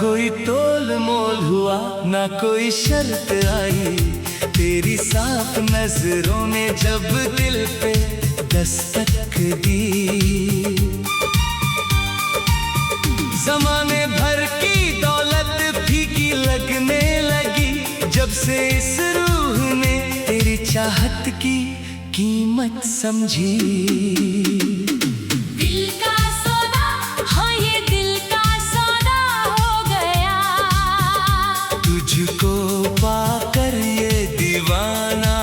कोई तोल मोल हुआ ना कोई शर्त आई, तेरी साफ नजरों ने जब दिल पे दस्तक दी। ज़माने भर की दौलत फीकी लगने लगी, जब से इस रूह ने तेरी चाहत की कीमत समझी। तुझको पाकर ये दीवाना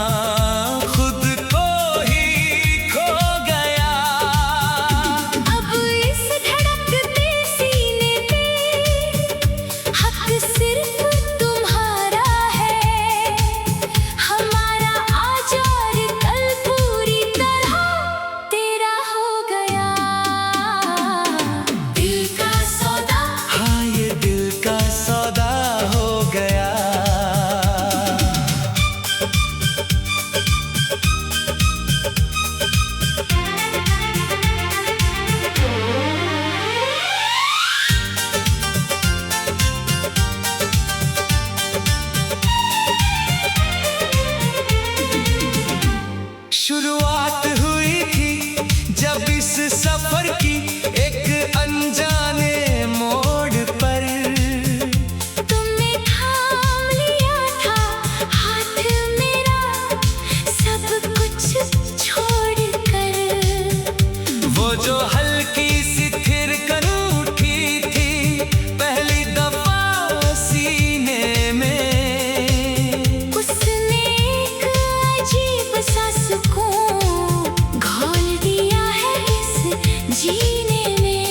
खुद को ही खो गया। अब इस धड़कते सीने पे हक सिर्फ तुम्हारा है, हमारा आज और कल पूरी तरह तेरा हो गया। दिल का सौदा, हाँ ये दिल का सौदा हो गया। शुरुआत हुई थी जब इस सफर की एक अनजाने मोड़ पर। तुमने थाम लिया था हाथ मेरा सब कुछ छोड़कर। वो जो हल्की सी थिरकन उठी थी पहली दफा सीने में, उसने एक अजीब सा सुकून घोल दिया है इस जीने में।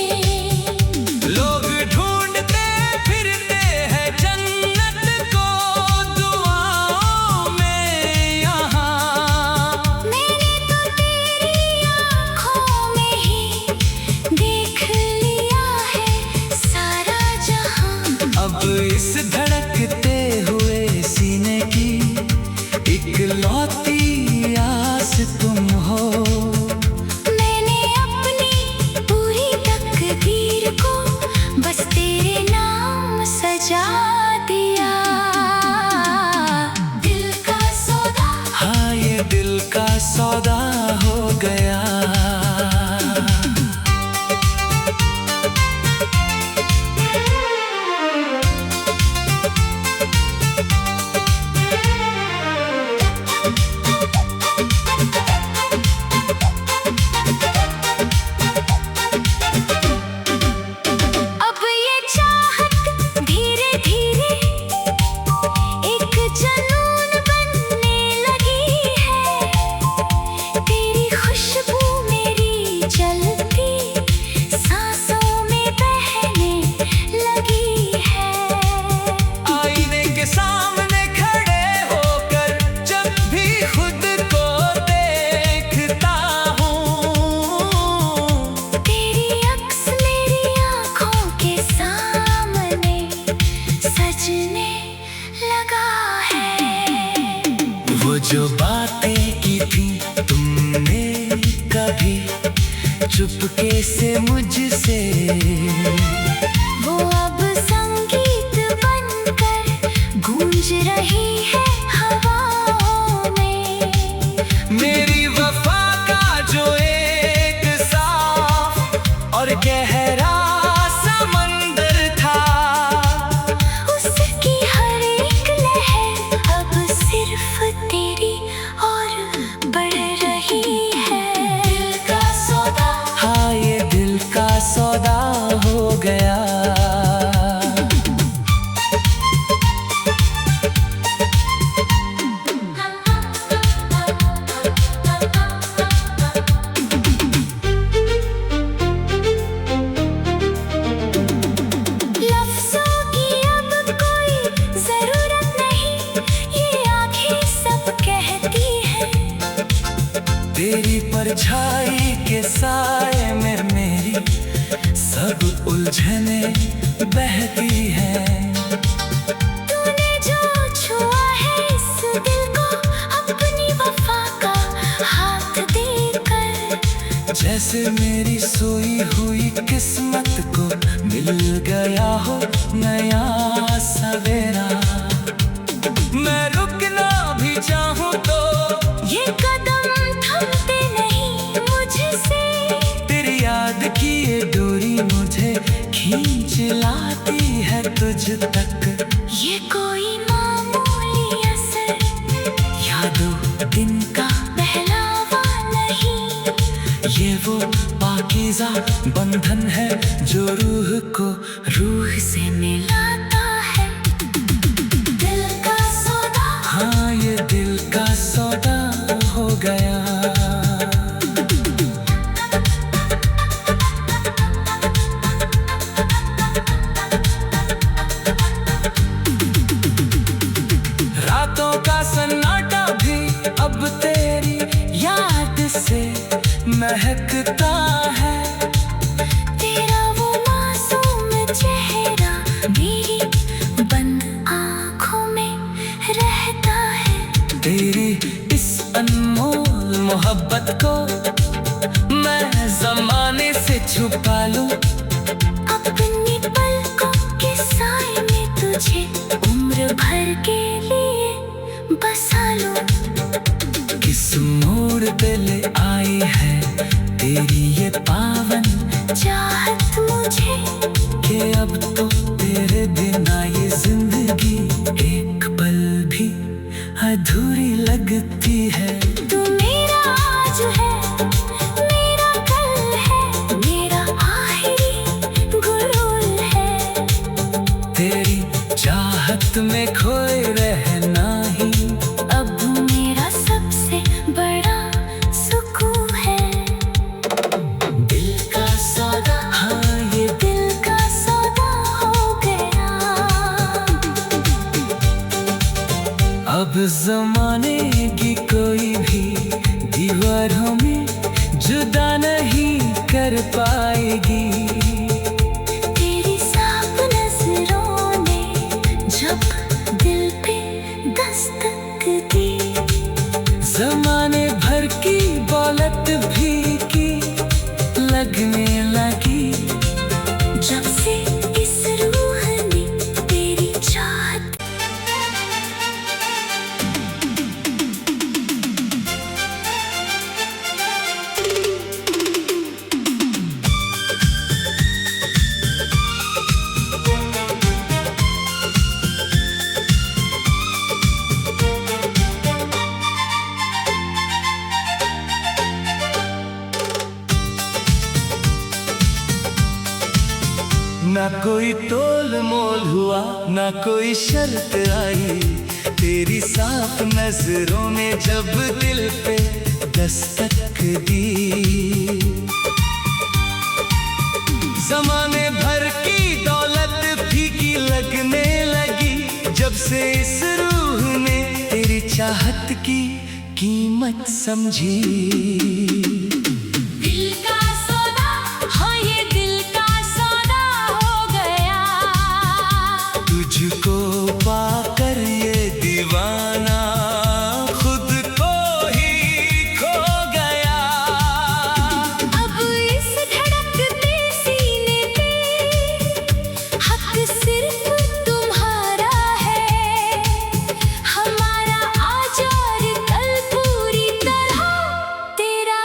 लोग ढूंढते फिरते हैं जन्नत को दुआओं में यहाँ। मैंने तो तेरी आँखों में ही देख लिया है सारा जहां। अब इस धड़कते हुए सीने की इकलौती आस तुम हो। मैंने अपनी पूरी तकदीर को बस तेरे नाम सजा दिया। दिल का सौदा, हाँ ये दिल का सौदा हो गया। अब ये चाहत धीरे धीरे एक जुनून बनने लगी है। तेरी खुशबू मेरी जलती सांसों में बहने लगी है। आईने के सामने खड़े होकर जब भी खुद को देखता हूँ, तेरी अक्स मेरी आँखों के सामने सजने लगा है। वो जो बातें की थी तुमने कभी चुपके से मुझसे, वो अब संगीत बनकर गूंज रही है हवाओं में। मेरी वफा का जो एक साफ और गहरा समंदर था, उसकी हर एक लहर अब सिर्फ तेरी और बढ़ रही है। दिल का सौदा, हाँ ये दिल का सौदा हो गया। लफ्ज़ों की अब कोई ज़रूरत नहीं, ये आँखें सब कहती हैं। तेरी परछाई के साए में मेरी सब उलझने बहती हैं। तूने जो छुआ है इस दिल को अपनी वफा का हाथ देकर, जैसे मेरी सोई हुई किस्मत को मिल गया हो नया सवेरा। मैं रुकना भी चाहूँ तो ये कदम थमते नहीं मुझसे। तेरी याद की ये डोरी मुझे खींच लाती है तुझ तक। ये कोई मामूली असर, यादों दिन का बहलावा नहीं। ये वो पाकीज़ा बंधन है जो रूह को रूह से मिलाता है। दिल का सौदा, हाँ ये दिल का सौदा हो गया। रातों का सन्नाटा भी अब तेरी याद से महकता है। तेरा वो मासूम चेहरा मेरी बंद आँखों में रहता है। तेरी इस अनमोल मोहब्बत को मैं ज़माने से छुपा लूं। अपनी पलकों के साए में तुझे उम्र भर के लिए बसा लूं। किस मोड़ पे ले आई है तेरी ये पावन चाहत मुझे कि अब तो तेरे बिना ये जिंदगी एक पल भी अधूरी लगती है। तू मेरा आज है, मेरा कल है, मेरा आखिरी गुरूर है। तेरी चाहत में खोए रहना ही अब मेरा सबसे बड़ा सुकून है। दिल का सौदा, हाँ ये दिल का सौदा हो गया। अब जमाने की कोई भी दीवारों में जुदा नहीं कर पाएगी। तेरी साफ नजरों ने जब दिल पे दस्तक दी, जमाने भर की दौलत भी की लगने लगी। जब से इस रूह ने तेरी चाहत। ना कोई तोल मोल हुआ, ना कोई शर्त आई। तेरी साफ नजरों ने जब दिल पे दस्तक दी। जमाने भर की दौलत फीकी लगने लगी। जब से इस रूह ने तेरी चाहत की कीमत समझी। दिल का सौदा, हाँ ये दिल का सौदा हो गया। तुझको पाकर ये दीवाना खुद को ही खो गया। अब इस धड़कते सीने पे हक सिर्फ तुम्हारा है। हमारा आज और कल पूरी तरह तेरा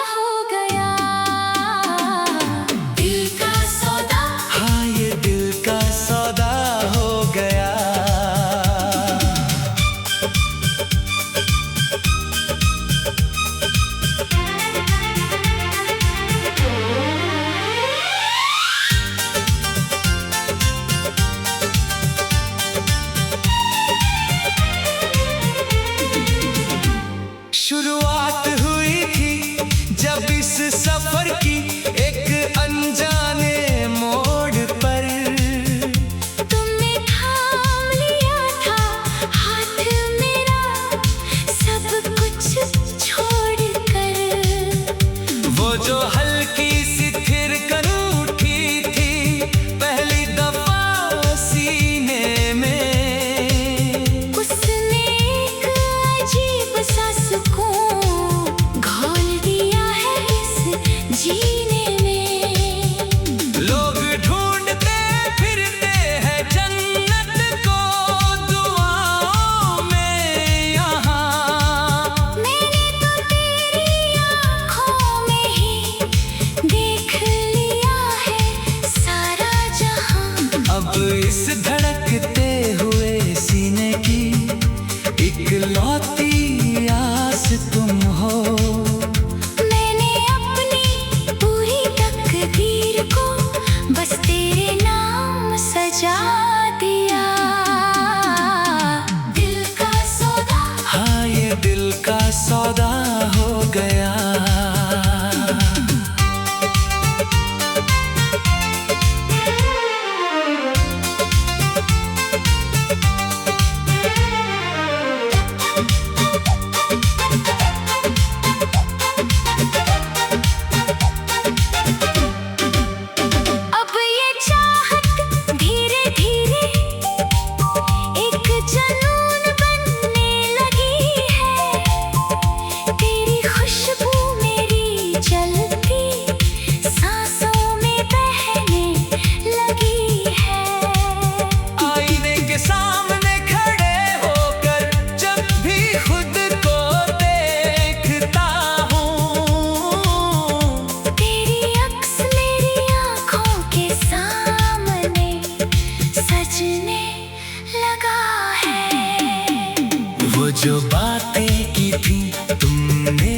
जो बातें की थी तुमने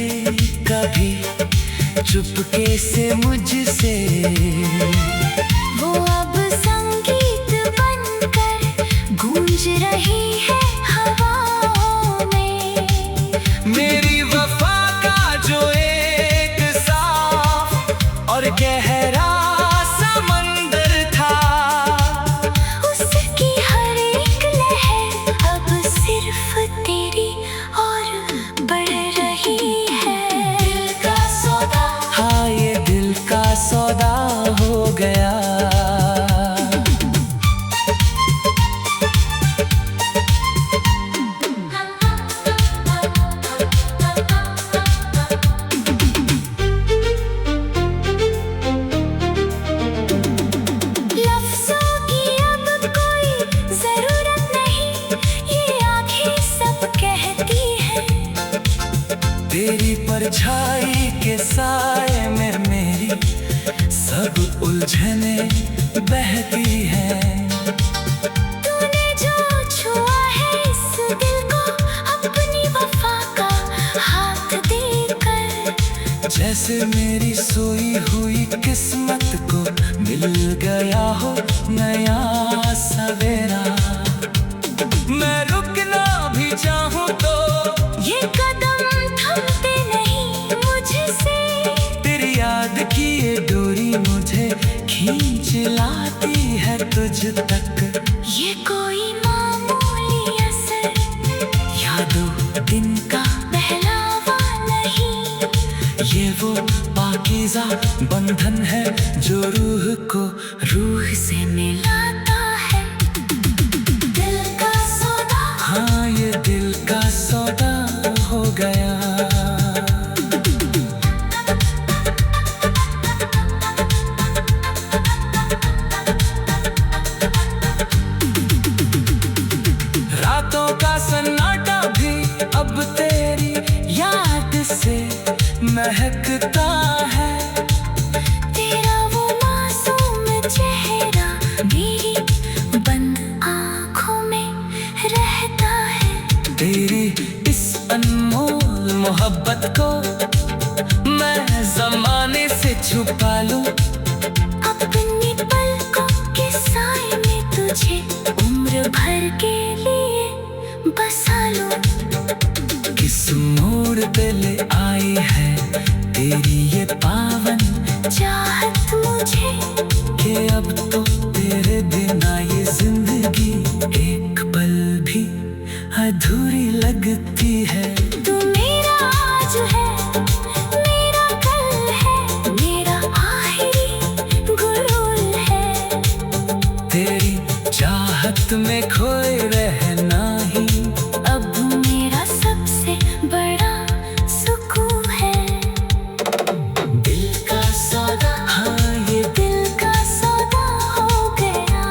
कभी चुपके से मुझसे, वो अब संगीत बनकर गूंज रही है हवाओं में। मेरी वफा का जो एक साफ और गहरा समंदर था, उसकी हर एक लहर अब सिर्फ तेरी और बढ़ रही है। दिल का सौदा, हाँ ये दिल का सौदा हो गया। लफ्ज़ों की अब कोई ज़रूरत नहीं, ये आँखें सब कहती हैं। तेरी परछाई के साए में मेरी सब उलझने बहती हैं। तूने जो छुआ है इस दिल को अपनी वफा का हाथ देकर, जैसे मेरी सोई हुई किस्मत को मिल गया हो नया सवेरा। मैं रुकना भी चाहूँ तो ये कदम थमते नहीं मुझसे। तेरी याद की ये डोरी मुझे खींच लाती है तुझ तक। ये कोई मामूली असर, यादों दिन का बहलावा नहीं, ये वो पाकीज़ा बंधन है जो रूह को रूह से मिलाता है। दिल का सौदा, हाँ ये दिल का सौदा हो गया। रातों का सन्नाटा भी अब तेरी याद से महकता है। तेरा वो मासूम चेहरा मेरी बंद आँखों में रहता है। तेरी इस अनमोल मोहब्बत को मैं ज़माने से छुपा लूं। अपनी पलकों के साए में तुझे उम्र भर के लिए बसा लूं। किस मोड़ पे ले आई है तेरी ये पावन चाहत मुझे, कि अब तो तेरे बिना ये जिंदगी एक पल भी अधूरी लगती है। तू मेरा आज है, मेरा कल है, मेरा आखिरी गुरूर है। तेरी चाहत में खोए रहना ही अब मेरा सबसे बड़ा सुकून है। दिल का सौदा, हाँ ये दिल का सौदा हो गया।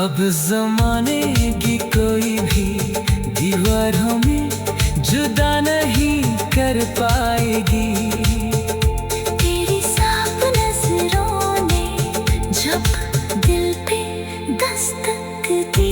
अब जमाने की कोई भी दीवारों में जुदा नहीं कर पाएगी। तेरी साफ नजरों ने जब दिल पे दस्तक दी,